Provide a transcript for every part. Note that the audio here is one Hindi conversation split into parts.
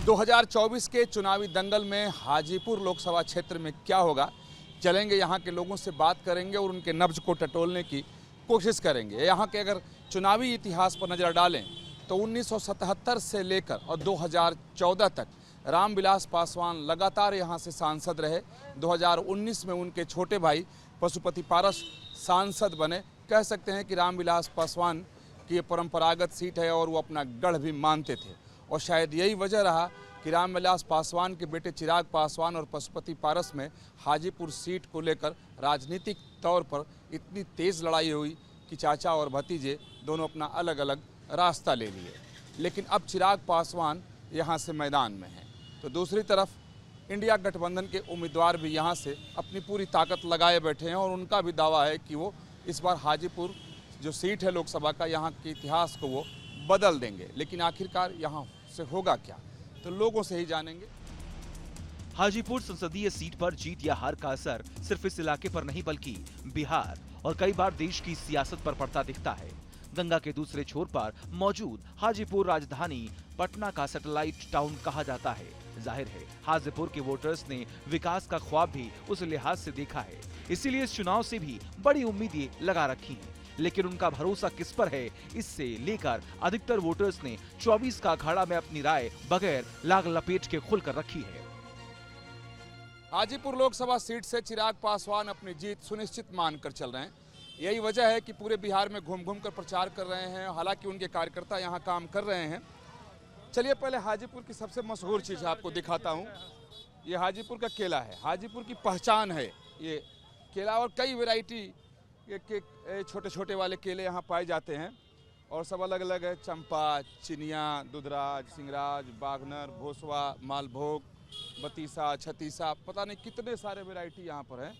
2024 के चुनावी दंगल में हाजीपुर लोकसभा क्षेत्र में क्या होगा, चलेंगे यहाँ के लोगों से बात करेंगे और उनके नब्ज को टटोलने की कोशिश करेंगे। यहाँ के अगर चुनावी इतिहास पर नज़र डालें तो 1977 से लेकर और 2014 तक रामविलास पासवान लगातार यहाँ से सांसद रहे। 2019 में उनके छोटे भाई पशुपति पारस सांसद बने। कह सकते हैं कि रामविलास पासवान की ये परंपरागत सीट है और वो अपना गढ़ भी मानते थे, और शायद यही वजह रहा कि रामविलास पासवान के बेटे चिराग पासवान और पशुपति पारस में हाजीपुर सीट को लेकर राजनीतिक तौर पर इतनी तेज़ लड़ाई हुई कि चाचा और भतीजे दोनों अपना अलग अलग रास्ता ले लिए। लेकिन अब चिराग पासवान यहाँ से मैदान में हैं, तो दूसरी तरफ इंडिया गठबंधन के उम्मीदवार भी यहाँ से अपनी पूरी ताकत लगाए बैठे हैं और उनका भी दावा है कि वो इस बार हाजीपुर जो सीट है लोकसभा का, यहाँ के इतिहास को वो बदल देंगे। लेकिन आखिरकार यहाँ से होगा क्या, तो लोगों से ही जानेंगे। हाजीपुर संसदीय सीट पर जीत या हार का असर सिर्फ इस इलाके पर नहीं बल्कि बिहार और कई बार देश की सियासत पर पड़ता दिखता है। गंगा के दूसरे छोर पर मौजूद हाजीपुर राजधानी पटना का सैटेलाइट टाउन कहा जाता है। जाहिर है हाजीपुर के वोटर्स ने विकास का ख्वाब भी उस लिहाज से देखा है, इसीलिए इस चुनाव से भी बड़ी उम्मीदें लगा रखी हैं। लेकिन उनका भरोसा किस पर है, इससे लेकर अधिकतर वोटर्स ने 24 का अखाड़ा में अपनी राय बगैर लाग लपेट के खुलकर रखी है। हाजीपुर लोकसभा सीट से चिराग पासवान अपनी जीत सुनिश्चित मानकर चल रहे हैं। यही वजह है कि पूरे बिहार में घूम घूम कर प्रचार कर रहे हैं। हालांकि उनके कार्यकर्ता यहाँ काम कर रहे हैं। चलिए पहले हाजीपुर की सबसे मशहूर चीज़ आपको दिखाता हूँ। ये हाजीपुर का केला है, हाजीपुर की पहचान है ये केला, और कई वैरायटी के छोटे छोटे वाले केले यहाँ पाए जाते हैं और सब अलग अलग है। चंपा, चिनिया, दुधराज, सिंगराज, बागनर, भोसवा, मालभोग, बतीसा, छतीसा, पता नहीं कितने सारे वैरायटी यहाँ पर हैं।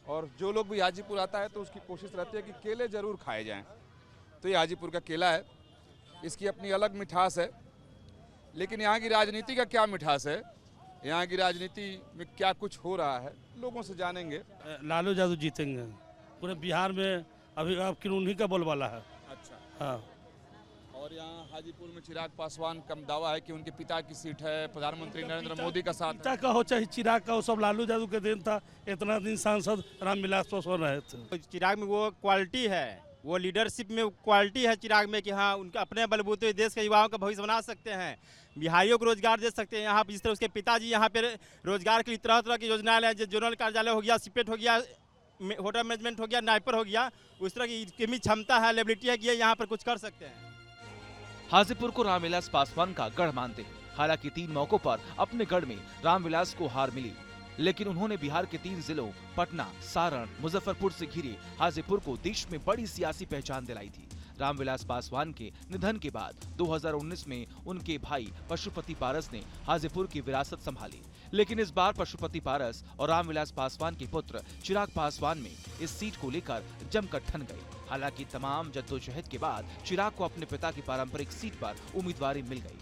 और जो लोग भी हाजीपुर आता है तो उसकी कोशिश रहती है कि केले ज़रूर खाए जाएं। तो ये हाजीपुर का केला है, इसकी अपनी अलग मिठास है। लेकिन यहाँ की राजनीति का क्या मिठास है, यहाँ की राजनीति में क्या कुछ हो रहा है, लोगों से जानेंगे। लालू यादव जीतेंगे पूरे बिहार में, अभी अब उन्हीं का बोलबाला है। अच्छा, हाँ। और यहाँ हाजीपुर में चिराग पासवान का दावा है कि उनके पिता की सीट है, प्रधानमंत्री नरेंद्र मोदी का साथ पिता का हो चाहे चिराग का हो, सब लालू यादव के दिन था। इतना दिन सांसद रामविलास पासवान रहे थे। चिराग में वो क्वालिटी है, वो लीडरशिप में क्वालिटी है चिराग में कि हाँ उनके अपने बलबूते देश के युवाओं का भविष्य बना सकते हैं, बिहारियों को रोजगार दे सकते हैं। यहाँ पर जिस तरह उसके पिताजी यहाँ पे रोजगार के लिए तरह तरह की योजनाएं लाए, जो जोनल कार्यालय हो गया, सिपेट हो गया, होटल मैनेजमेंट हो गया, नाइपर हो गया, उस तरह की क्षमता है, लेबिलिटी है कि ये यहाँ पर कुछ कर सकते हैं। हाजीपुर को रामविलास पासवान का गढ़ मानते हैं। हालांकि 3 मौकों पर अपने गढ़ में रामविलास को हार मिली, लेकिन उन्होंने बिहार के 3 जिलों पटना, सारण, मुजफ्फरपुर से घिरे हाजीपुर को देश में बड़ी सियासी पहचान दिलाई थी। रामविलास पासवान के निधन के बाद 2019 में उनके भाई पशुपति पारस ने हाजीपुर की विरासत संभाली, लेकिन इस बार पशुपति पारस और रामविलास पासवान के पुत्र चिराग पासवान में इस सीट को लेकर जमकर ठन गई। हालांकि तमाम जद्दोजहद के बाद चिराग को अपने पिता की पारंपरिक सीट पर उम्मीदवारी मिल गई।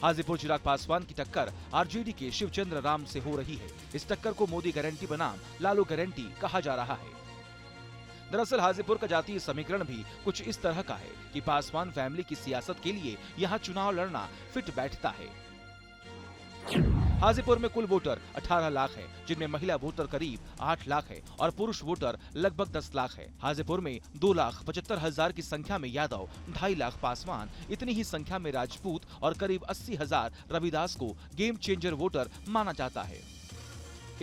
हाजीपुर चिराग पासवान की टक्कर आरजेडी के शिवचंद्र राम से हो रही है। इस टक्कर को मोदी गारंटी बनाम लालू गारंटी कहा जा रहा है। दरअसल हाजीपुर का जातीय समीकरण भी कुछ इस तरह का है कि पासवान फैमिली की सियासत के लिए यहाँ चुनाव लड़ना फिट बैठता है। हाजीपुर में कुल वोटर 18 लाख है, जिनमें महिला वोटर करीब 8 लाख है और पुरुष वोटर लगभग 10 लाख है। हाजीपुर में 2,75,000 की संख्या में यादव, 2.5 लाख पासवान, इतनी ही संख्या में राजपूत और करीब 80,000 रविदास को गेम चेंजर वोटर माना जाता है।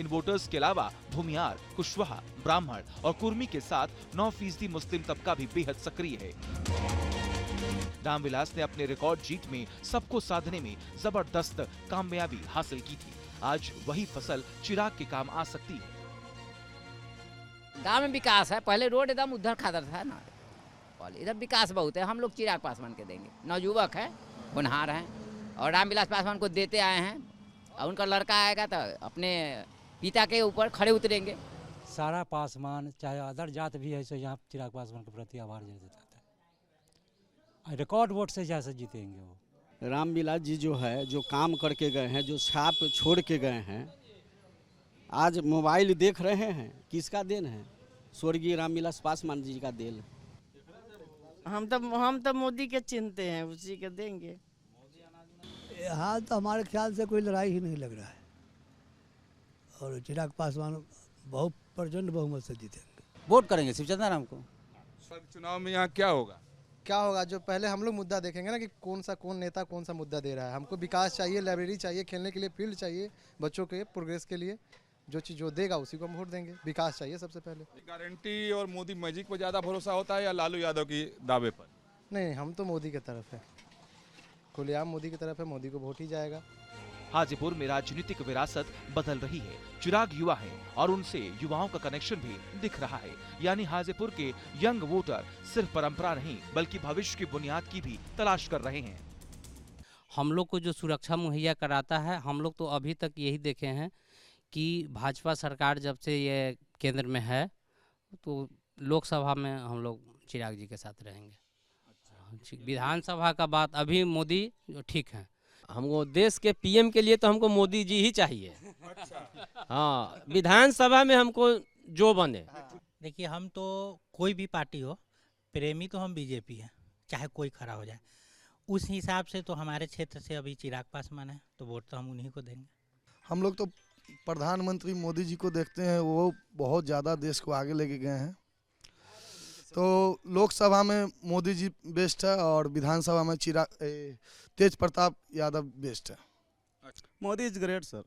इन वोटर्स के अलावा भूमियार, कुशवाहा, ब्राह्मण और कुर्मी के साथ 9% मुस्लिम तबका भी बेहद सक्रिय है। रामविलास ने अपने रिकॉर्ड जीत में सबको साधने में जबरदस्त कामयाबी हासिल की थी। आज वही फसल चिराग के काम आ सकती है। गांव में विकास है, पहले रोड एकदम उधर खादर था ना, इधर विकास बहुत है। हम लोग चिराग पासवान के देंगे। नवयुवक है, होनहार हैं और रामविलास पासवान को देते आए हैं, और उनका लड़का आएगा तो अपने पिता के ऊपर खड़े उतरेंगे। सारा पासवान चाहे अदर जात भी है, सो यहाँ चिराग पासवान के प्रति आभार जताता है। रिकॉर्ड वोट से जैसे जीतेंगे वो। रामविलास जी जो है, जो काम करके गए हैं, जो छाप छोड़ के गए हैं, आज मोबाइल देख रहे हैं, किसका देन है? स्वर्गीय रामविलास पासवान जी का देन। हम तो मोदी के चिन्हते हैं, उसी के देंगे। यहाँ तो हमारे ख्याल से कोई लड़ाई ही नहीं लग रहा है और चिराग पासवान बहुत प्रचंड बहुमत से जीतेंगे। वोट करेंगे शिवचंद्र राम को। सर चुनाव में यहाँ क्या होगा? क्या होगा, जो पहले हम लोग मुद्दा देखेंगे ना कि कौन नेता कौन सा मुद्दा दे रहा है। हमको विकास चाहिए, लाइब्रेरी चाहिए, खेलने के लिए फील्ड चाहिए, बच्चों के प्रोग्रेस के लिए जो चीज़ जो देगा उसी को हम वोट देंगे। विकास चाहिए सबसे पहले। गारंटी और मोदी मैजिक पर ज़्यादा भरोसा होता है या लालू यादव की दावे पर? नहीं, हम तो मोदी की तरफ है, खुलेआम मोदी की तरफ है, मोदी को वोट ही जाएगा। हाजीपुर में राजनीतिक विरासत बदल रही है। चिराग युवा हैं और उनसे युवाओं का कनेक्शन भी दिख रहा है। यानी हाजीपुर के यंग वोटर सिर्फ परंपरा नहीं बल्कि भविष्य की बुनियाद की भी तलाश कर रहे हैं। हम लोग को जो सुरक्षा मुहैया कराता है, हम लोग तो अभी तक यही देखे हैं कि भाजपा सरकार जब से ये केंद्र में है तो लोकसभा में हम लोग चिराग जी के साथ रहेंगे। विधानसभा का बात अभी मोदी जो ठीक है। हमको देश के पीएम के लिए तो हमको मोदी जी ही चाहिए। हाँ, विधानसभा में हमको जो बने। देखिए, हम तो कोई भी पार्टी हो, प्रेमी तो हम बीजेपी हैं, चाहे कोई खड़ा हो जाए। उस हिसाब से तो हमारे क्षेत्र से अभी चिराग पासवान है तो वोट तो हम उन्हीं को देंगे। हम लोग तो प्रधानमंत्री मोदी जी को देखते हैं, वो बहुत ज़्यादा देश को आगे लेके गए हैं। तो लोकसभा में मोदी जी बेस्ट है और विधानसभा में तेज प्रताप यादव बेस्ट है। मोदी इज ग्रेट सर,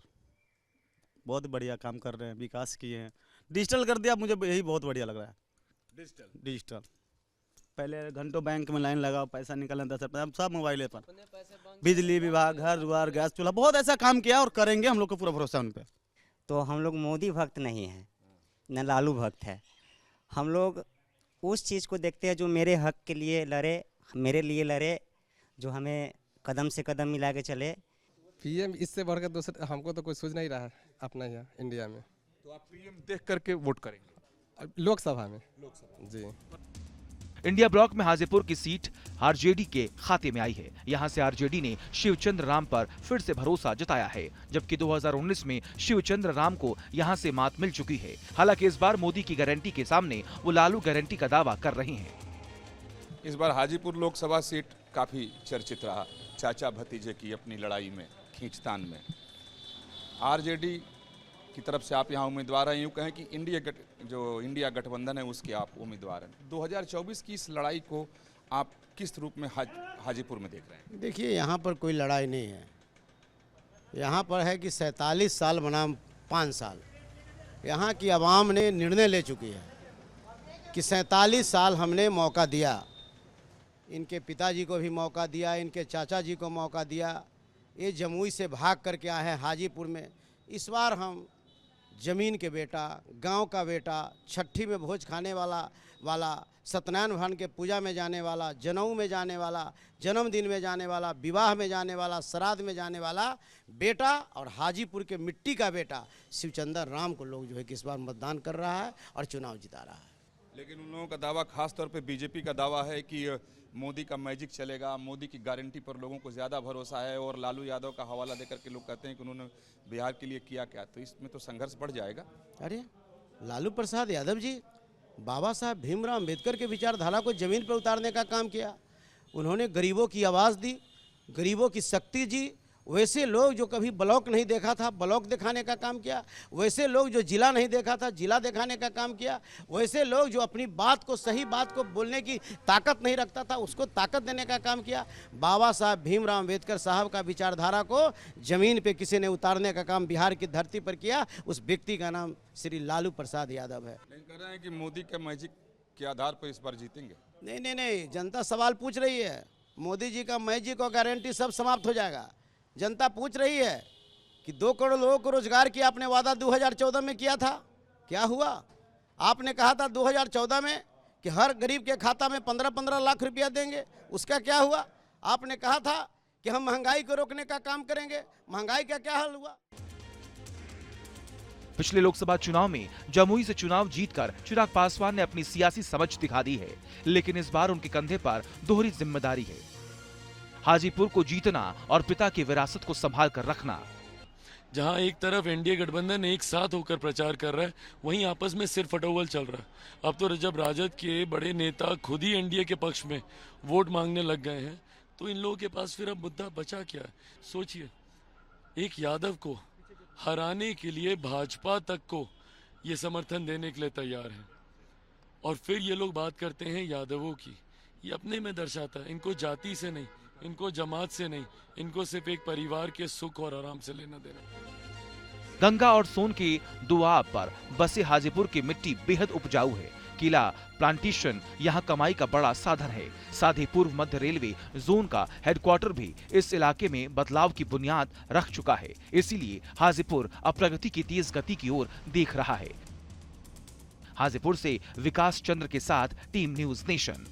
बहुत बढ़िया काम कर रहे हैं, विकास किए हैं, डिजिटल कर दिया, मुझे यही बहुत बढ़िया लग रहा है। डिजिटल पहले घंटों बैंक में लाइन लगाओ, पैसा निकालना था, सब मोबाइल पर। बिजली विभाग, घर द्वार, गैस चूल्हा, बहुत ऐसा काम किया और करेंगे, हम लोग को पूरा भरोसा उन पर। तो हम लोग मोदी भक्त नहीं हैं न लालू भक्त है। हम लोग उस चीज़ को देखते हैं जो मेरे हक के लिए लड़े, मेरे लिए लड़े, जो हमें कदम से कदम मिला के चले। पीएम इससे बढ़कर दूसरे हमको तो कोई सोच नहीं रहा है अपना यहाँ इंडिया में। तो आप पीएम देख करके वोट करेंगे लोकसभा में? जी। इंडिया ब्लॉक में हाजीपुर की सीट आरजेडी के खाते में आई है। यहां से आरजेडी ने शिवचंद्र राम पर फिर से भरोसा जताया है, जबकि 2019 में शिवचंद्र राम को यहां से मात मिल चुकी है। हालांकि इस बार मोदी की गारंटी के सामने वो लालू गारंटी का दावा कर रहे हैं। इस बार हाजीपुर लोकसभा सीट काफी चर्चित रहा, चाचा भतीजे की अपनी लड़ाई में, खींचतान में। आरजेडी की तरफ से आप यहाँ उम्मीदवार हैं, यूँ कहें कि इंडिया गठबंधन है उसके आप उम्मीदवार हैं। 2024 की इस लड़ाई को आप किस रूप में हाजीपुर में देख रहे हैं? देखिए, यहाँ पर कोई लड़ाई नहीं है। यहाँ पर है कि 47 साल बनाम 5 साल यहाँ की आवाम ने निर्णय ले चुकी है कि 47 साल हमने मौका दिया, इनके पिताजी को भी मौका दिया, इनके चाचा जी को मौका दिया। ये जमुई से भाग करके आए हैं हाजीपुर में। इस बार हम ज़मीन के बेटा, गांव का बेटा, छठी में भोज खाने वाला सत्यनारायण भगवान के पूजा में जाने वाला, जनेऊ में जाने वाला, जन्मदिन में जाने वाला, विवाह में जाने वाला, श्राद्ध में जाने वाला बेटा और हाजीपुर के मिट्टी का बेटा शिवचंद्र राम को लोग जो है कि इस बार मतदान कर रहा है और चुनाव जिता रहा है। लेकिन उन लोगों का दावा, खास तौर पे बीजेपी का दावा है कि मोदी का मैजिक चलेगा, मोदी की गारंटी पर लोगों को ज़्यादा भरोसा है, और लालू यादव का हवाला देकर के लोग कहते हैं कि उन्होंने बिहार के लिए किया क्या। तो इसमें तो संघर्ष बढ़ जाएगा। अरे लालू प्रसाद यादव जी बाबा साहब भीमराव अम्बेडकर के विचारधारा को ज़मीन पर उतारने का काम किया। उन्होंने गरीबों की आवाज़ दी, गरीबों की शक्ति जी। वैसे लोग जो कभी ब्लॉक नहीं देखा था, ब्लॉक दिखाने का काम किया। वैसे लोग जो जिला नहीं देखा था, जिला दिखाने का काम किया। वैसे लोग जो अपनी बात को, सही बात को बोलने की ताकत नहीं रखता था, उसको ताकत देने का काम किया। बाबा साहब भीमराव अम्बेडकर साहब का विचारधारा को ज़मीन पे किसी ने उतारने का काम बिहार की धरती पर किया। उस व्यक्ति का नाम श्री लालू प्रसाद यादव है। नहीं कह रहे हैं कि मोदी के मैजिक के आधार पर इस बार जीतेंगे? नहीं, जनता सवाल पूछ रही है। मोदी जी का मैजिक और गारंटी सब समाप्त हो जाएगा। जनता पूछ रही है कि 2 करोड़ लोगों को रोजगार की आपने वादा 2014 में किया था, क्या हुआ? आपने कहा था 2014 में कि हर गरीब के खाता में 15-15 लाख रुपया देंगे, उसका क्या हुआ? आपने कहा था कि हम महंगाई को रोकने का काम करेंगे, महंगाई का क्या हाल हुआ? पिछले लोकसभा चुनाव में जमुई से चुनाव जीतकर चिराग पासवान ने अपनी सियासी समझ दिखा दी है, लेकिन इस बार उनके कंधे पर दोहरी जिम्मेदारी है। हाजीपुर को जीतना और पिता की विरासत को संभाल कर रखना। जहां एक तरफ एनडीए गठबंधन एक साथ होकर प्रचार कर रहा है, वहीं आपस में सिर फटोवल चल रहा है। अब तो जब राजद के बड़े नेता खुद ही एनडीए के पक्ष में वोट मांगने लग गए हैं, तो इन लोगों के पास फिर अब मुद्दा बचा क्या है? सोचिए, एक यादव को हराने के लिए भाजपा तक को ये समर्थन देने के लिए तैयार है, और फिर ये लोग बात करते हैं यादवों की। ये अपने में दर्शाता है, इनको जाति से नहीं, इनको जमात से नहीं, इनको सिर्फ एक परिवार के सुख और आराम से लेना देना। गंगा और सोन की दुआब पर बसे हाजीपुर की मिट्टी बेहद उपजाऊ है। किला प्लांटेशन यहाँ कमाई का बड़ा साधन है। साथ ही पूर्व मध्य रेलवे जोन का हेडक्वार्टर भी इस इलाके में बदलाव की बुनियाद रख चुका है। इसीलिए हाजीपुर अब प्रगति की तेज गति की ओर देख रहा है। हाजीपुर से विकास चंद्र के साथ टीम न्यूज नेशन।